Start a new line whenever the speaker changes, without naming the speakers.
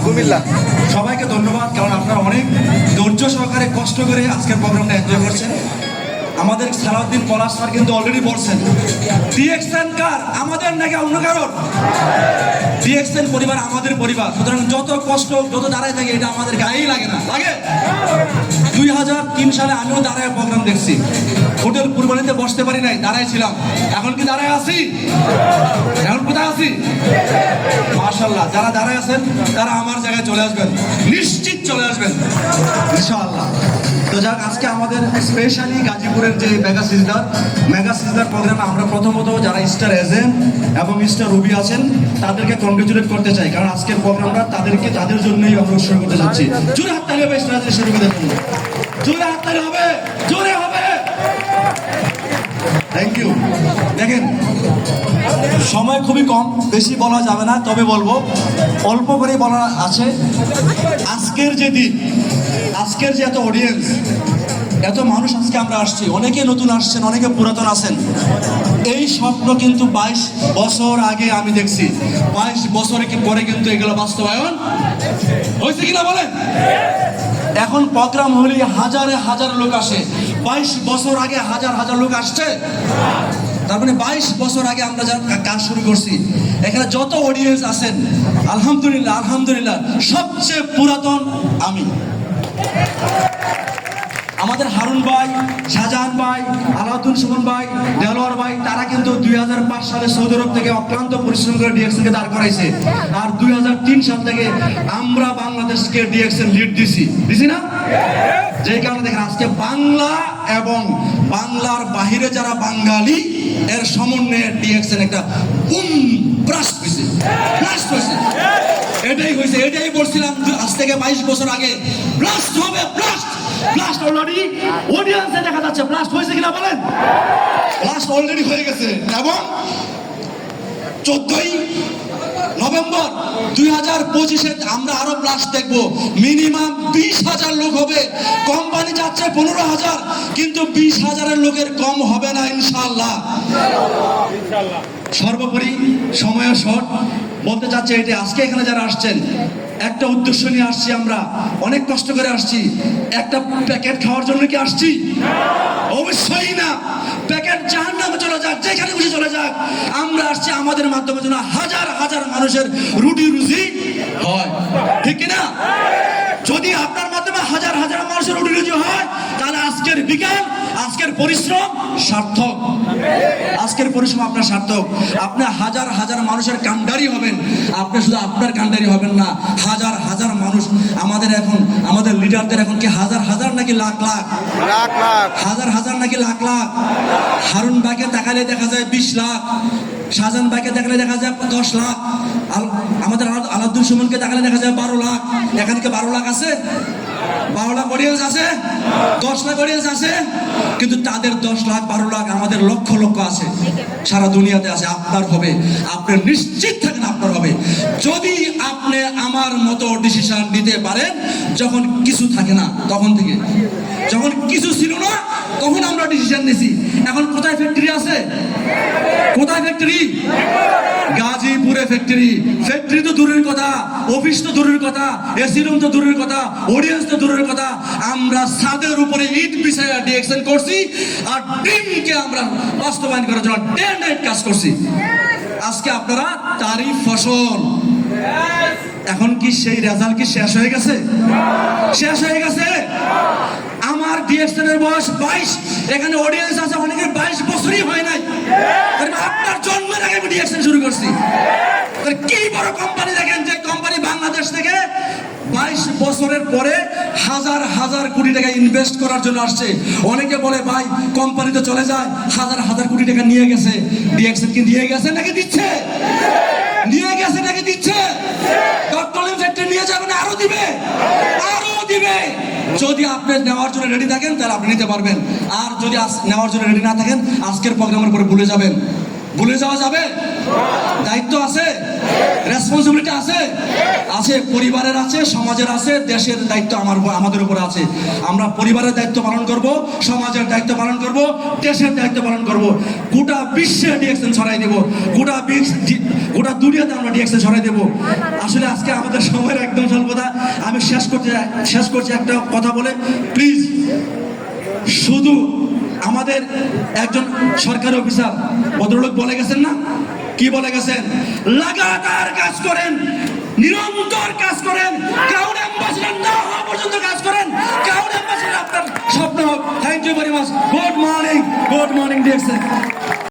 কুমিল্লা। সবাইকে ধন্যবাদ, কারণ আপনারা অনেক ধৈর্য সহকারে কষ্ট করে আজকের প্রোগ্রামটা এনজয় করছেন। আমাদের সালাউদ্দিন পলাশ স্যার কিন্তু অলরেডি বলছেন ডিএক্সএন কার, আমাদের নাকি অন্য কারণ? ডিএক্সএন পরিবার আমাদের পরিবার, সুতরাং যত কষ্ট যত দাঁড়ায় থাকে এটা আমাদের গায়েই লাগে না, লাগে। 2003 সালে আমিও দাঁড়ায় প্রোগ্রাম দেখছি, হোটেল কুরবানিতে বসতে পারি নাই, দাঁড়ায় ছিলাম। এখন কি দাঁড়ায় আছি? এখন কোথায় আছি? মাশাআল্লাহ, যারা দাঁড়ায় আছেন তারা আমার জায়গায় চলে আসবেন, নিশ্চিত চলে আসবেন ইনশাআল্লাহ। তো যাক, আজকে আমাদের স্পেশালি গাজীপুরের যে মেগা সিজদার প্রোগ্রামে আমরা প্রথমত যারা স্টার এজেন্ট এবং স্টার রুবি আছেন তাদেরকে কংগ্রেচুলেট করতে চাই, কারণ আজকের প্রোগ্রামটা তাদের জন্যই আমরা শুরু করতে যাচ্ছি। জোরে হাততালি হবে স্টার শুরু করতে জন্য, জোরে হাততালি হবে, জোরে হবে। Thank you. দেখেন, সময় খুবই কম, বেশি বলা যাবে না, তবে বলবো অল্প করে বলা আছে। আজকের যে দিন, আজকের যে এত অডিয়েন্স, এত মানুষ আজকে আমরা আসছি, অনেকে নতুন আসছেন, অনেকে পুরাতন আছেন। এই স্বপ্ন কিন্তু 22 বছর আগে আমি দেখছি, 22 বছর পরে কিন্তু এগুলো বাস্তবায়ন হয়েছে কিনা বলেন? এখন প্রোগ্রাম হলে হাজারে হাজার লোক আসে, 22 বছর আগে হাজার হাজার লোক আসছে। তার মানে 22 বছর আগে আমরা যা কাজ শুরু করছি, এখানে যত অডিয়েন্স আছেন আলহামদুলিল্লাহ আলহামদুলিল্লাহ সবচেয়ে পুরাতন আমি। আমাদের হারুন ভাই, শাহজাহান ভাই, আলাউদ্দিন সুমন ভাই, দেলোয়ার ভাই, তারা কিন্তু 2005 সালে সৌদি আরব থেকে অক্লান্ত পরিশ্রম করে ডিএক্সএনকে দাঁড় করাইছে। আর 2003 সাল থেকে আমরা বাংলাদেশকে ডিএক্সএন লিড দিছি না? যে কারণে দেখেন আজকে বাংলা এবং বাংলার বাহিরে যারা বাঙালি এর সমন্বয়ে ডিএক্সএন একটা ব্রাস্ট হয়েছে। এটাই হয়েছে, এটাই বলছিলাম আজ থেকে 22 বছর আগে ব্লাস্ট হবে, ব্লাস্ট অলরেডি অডিয়েন্সে দেখা যাচ্ছে। ব্লাস্ট হয়েছে কিনা বলেন? ব্লাস্ট অলরেডি হয়ে গেছে। এবং 14ই নভেম্বর 2025-এ আমরা আরো ব্লাস্ট দেখবো। মিনিমাম 20,000 লোক হবে। কোম্পানি যাচ্ছে 15,000, কিন্তু 20,000-এর লোকের কম হবে না ইনশাআল্লাহ। সর্বোপরি সময় শর্ট, বলতে চাচ্ছি এটা, আজকে এখানে যারা আসছেন একটা উদ্দেশ্য নিয়ে আসছি, আমরা অনেক কষ্ট করে আসছি। একটা প্যাকেট খাওয়ার জন্য কি আসছি? অবশ্যই না। প্যাকেট জাহান্নামে চলে যাক, যেখানে খুশি চলে যাক, আমরা আসছি আমাদের মাধ্যমে যেন হাজার হাজার মানুষের রুটি রুজি হয়, ঠিক কিনা? যদি আপনার মাধ্যমে হাজার হাজার মানুষের রুটি রুজি হয়, তাহলে আজকের বিজ্ঞান, আজকের পরিশ্রম সার্থক। আজকের পরিশ্রম আপনার সার্থক। আপনি হাজার হাজার মানুষের কান্ডারি হবেন, আপনি শুধু আপনার কান্ডারি হবেন না, হাজার হাজার মানুষ। আমাদের এখন আমাদের লিডারদের এখন কি হাজার হাজার নাকি লাখ লাখ? হাজার হাজার নাকি লাখ লাখ? হারুন ভাইকে তাকালে দেখা যায় 20 লাখ, শাহজাহান ভাইকে দেখালে দেখা যায় 10 লাখ, আমাদের আলাউদ্দিন সুমনকে দেখালে দেখা যায় 12 লাখ। এখানে কি 12 লাখ আছে? 12 লাখ অডিয়েন্স আছে? 10 লাখ অডিয়েন্স আছে? কিন্তু তাদের 10 লাখ 12 লাখ, আমাদের লক্ষ লক্ষ আছে, সারা দুনিয়াতে আছে। আপনার হবে, আপনি নিশ্চিত থাকেন আপনার হবে, যদি আপনি আমার মতো ডিসিশন নিতে পারেন। যখন কিছু থাকে না তখন থেকে, যখন কিছু ছিল না তখন আমরা ডিসিশন নিয়েছি। এখন কোথায় ফ্যাক্টরি আছে? কোথায় ফ্যাক্টরি? গাজীপুরে ফ্যাক্টরি। ফ্যাক্টরি তো দূরের কথা, অফিস তো দূরের কথা, এসি রুম তো দূরের কথা, অডিয়েন্স তো দূরের কথা, আমরা ছাদের উপরে ইট বিছায়া ডিএক্সএন করছি, আর ড্রিমকে আমরা বাস্তবায়ন করার জন্য ডে এন্ড নাইট কাজ করছি। আজকে আপনারা তারই ফসল। এখন কি সেই রেজাল্ট কি শেষ হয়ে গেছে? শেষ হয়ে গেছে। আমার ডিএক্সএন এর বয়স 22, এখানে অডিয়েন্স আছে অনেকের 22 বছরই হয় নাই। আপনার জন্মের আগে আমি ডিএক্সএন শুরু করছি। কি বড় কোম্পানি দেখেন, যে কোম্পানি বাংলাদেশ থেকে 22 বছরের পরে হাজার হাজার কোটি টাকা ইনভেস্ট করার জন্য আসছে। অনেকে বলে ভাই কোম্পানি তো চলে যায়, হাজার হাজার কোটি টাকা নিয়ে গেছে। ডিএক্সএন কি নিয়ে গেছে নাকি দিচ্ছে? নিয়ে গেছে নাকি দিচ্ছে? ডক্টরলিন ফ্যাক্টরি নিয়ে যাবেন, আরো দিবে, আরো দিবে। যদি আপনি নেওয়ার জন্য রেডি থাকেন তাহলে আপনি নিতে পারবেন, আর যদি নেওয়ার জন্য রেডি না থাকেন আজকের প্রোগ্রামের পরে ভুলে যাবেন। ভুলে যাওয়া যাবে? দায়িত্ব আছে, রেসপন্সিবিলিটি আছে, আছে, পরিবারের আছে, সমাজের আছে, দেশের দায়িত্ব আমাদের উপরে আছে। আমরা পরিবারের দায়িত্ব পালন করব, সমাজের দায়িত্ব পালন করব, দেশের দায়িত্ব পালন করব। গোটা বিশ্বে ডিএক্সএন ছড়াই দেব, গোটা দুনিয়াতে আমরা ডিএক্সএল ছড়াই দেবো। আসলে আজকে আমাদের সময়ের একদম স্বল্পতা। আমি শেষ করছি একটা কথা বলে, প্লিজ। শুধু আমাদের একজন সরকারি অফিসার ভদ্রলোক বলে গেছেন না, কি বলে গেছেন? লাগাতার কাজ করেন, নিরন্তর কাজ করেন, ক্রাউন অ্যাম্বাসেডর না হওয়া পর্যন্ত কাজ করেন। ক্রাউন অ্যাম্বাসেডর আপনার স্বপ্ন হোক। Thank you very much. Good morning DXL.